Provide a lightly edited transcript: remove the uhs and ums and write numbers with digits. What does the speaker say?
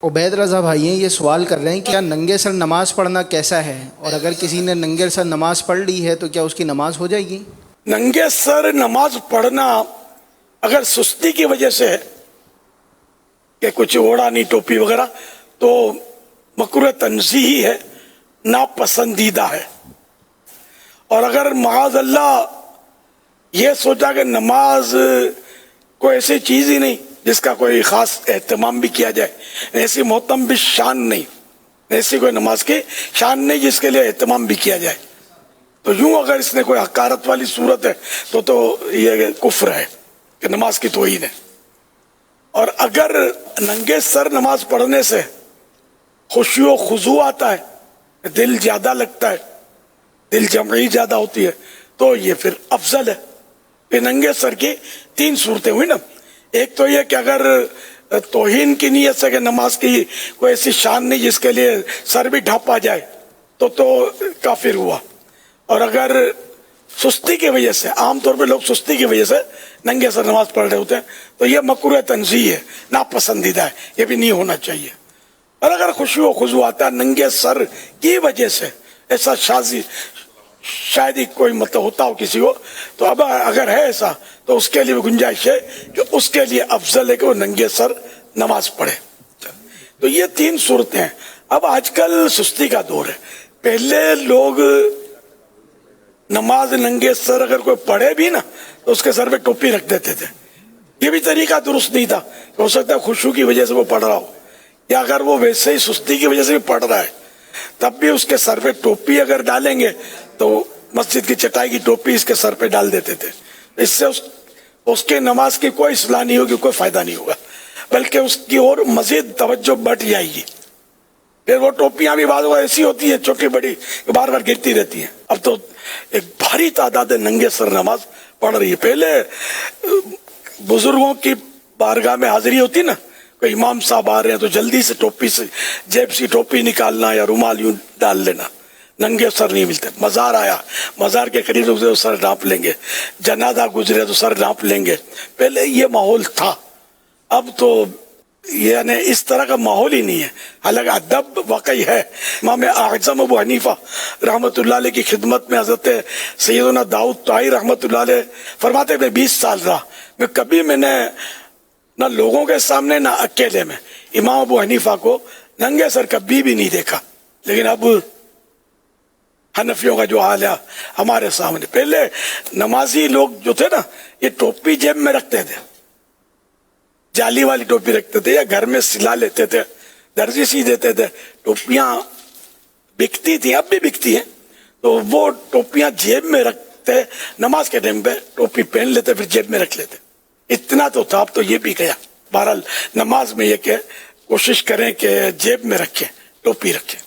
عبید رضا بھائی ہیں، یہ سوال کر رہے ہیں کہ کیا ننگے سر نماز پڑھنا کیسا ہے، اور اگر کسی نے ننگے سر نماز پڑھ لی ہے تو کیا اس کی نماز ہو جائے گی؟ ننگے سر نماز پڑھنا اگر سستی کی وجہ سے ہے کہ کچھ اوڑا نہیں ٹوپی وغیرہ تو مکروہ تنزیہی ہے، ناپسندیدہ ہے۔ اور اگر معاذ اللہ یہ سوچا کہ نماز کوئی ایسی چیز ہی نہیں جس کا کوئی خاص اہتمام بھی کیا جائے، ایسی محتم بھی شان نہیں، ایسی کوئی نماز کی شان نہیں جس کے لیے اہتمام بھی کیا جائے، تو یوں اگر اس نے کوئی حقارت والی صورت ہے تو یہ کفر ہے کہ نماز کی توہین ہے۔ اور اگر ننگے سر نماز پڑھنے سے خشوع و خضوع آتا ہے، دل زیادہ لگتا ہے، دل جمعی زیادہ ہوتی ہے، تو یہ پھر افضل ہے۔ کہ ننگے سر کی تین صورتیں ہوئی نا، ایک تو یہ کہ اگر توہین کی نیت سے کہ نماز کی کوئی ایسی شان نہیں جس کے لیے سر بھی ڈھانپا جائے تو کافر ہوا، اور اگر سستی کی وجہ سے، عام طور پہ لوگ سستی کی وجہ سے ننگے سر نماز پڑھ رہے ہوتے ہیں تو یہ مکروہ تنزیہ ہے، ناپسندیدہ ہے، یہ بھی نہیں ہونا چاہیے۔ اور اگر خشوع و خضوع آتا ہے ننگے سر کی وجہ سے، ایسا شاید ہی کوئی مطلب ہوتا ہو کسی کو، تو اب اگر ہے ایسا تو اس کے لیے گنجائش ہے کہ اس کے لیے افضل ہے کہ وہ ننگے سر نماز پڑھے۔ تو یہ تین صورتیں ہیں۔ اب آج کل سستی کا دور ہے، پہلے لوگ نماز ننگے سر اگر کوئی پڑھے بھی نا تو اس کے سر پہ ٹوپی رکھ دیتے تھے۔ یہ بھی طریقہ درست نہیں تھا، ہو سکتا ہے خشوع کی وجہ سے وہ پڑھ رہا ہو، یا اگر وہ ویسے ہی سستی کی وجہ سے بھی پڑھ رہا ہے تب بھی اس کے سر پہ ٹوپی اگر ڈالیں گے تو مسجد کی چٹائی کی ٹوپی اس کے سر پہ ڈال دیتے تھے۔ اس سے اس کے نماز کی کوئی اصلاح نہیں ہوگی، کوئی فائدہ نہیں ہوگا، بلکہ اس کی اور مزید توجہ بڑھ جائے گی۔ پھر وہ ٹوپیاں بھی بعض ایسی ہوتی ہیں چھوٹی بڑی بار بار گرتی رہتی ہیں۔ اب تو ایک بھاری تعداد ننگے سر نماز پڑھ رہی ہے۔ پہلے بزرگوں کی بارگاہ میں حاضری ہوتی نا، کوئی امام صاحب آ رہے ہیں تو جلدی سے ٹوپی سے جیب سے ٹوپی نکالنا یا رومال یوں ڈال لینا، ننگے سر نہیں ملتے۔ مزار آیا، مزار کے قریب گزرے تو سر ڈھانپ لیں گے، جنازہ گزرے تو سر ڈھانپ لیں گے۔ پہلے یہ ماحول تھا، اب تو یعنی اس طرح کا ماحول ہی نہیں ہے۔ حالانکہ ادب واقعی ہے۔ امام اعظم ابو حنیفہ رحمۃ اللہ علیہ کی خدمت میں حضرت سیدنا داؤد طائی رحمۃ اللہ علیہ فرماتے میں 20 سال رہا، میں نے نہ لوگوں کے سامنے نہ اکیلے میں امام ابو حنیفہ کو ننگے سر کبھی بھی نہیں دیکھا۔ لیکن اب حنفیوں کا جو حال ہے ہمارے سامنے، پہلے نمازی لوگ جو تھے نا یہ ٹوپی جیب میں رکھتے تھے، جالی والی ٹوپی رکھتے تھے، یا گھر میں سلا لیتے تھے، درزی سی دیتے تھے۔ ٹوپیاں بکتی تھیں، اب بھی بکتی ہیں، تو وہ ٹوپیاں جیب میں رکھتے، نماز کے ٹائم پہ ٹوپی پہن لیتے پھر جیب میں رکھ لیتے۔ اتنا تو تھا، اب تو یہ بھی گیا۔ بہرحال نماز میں یہ کہ کوشش کریں کہ جیب میں رکھیں، ٹوپی رکھیں۔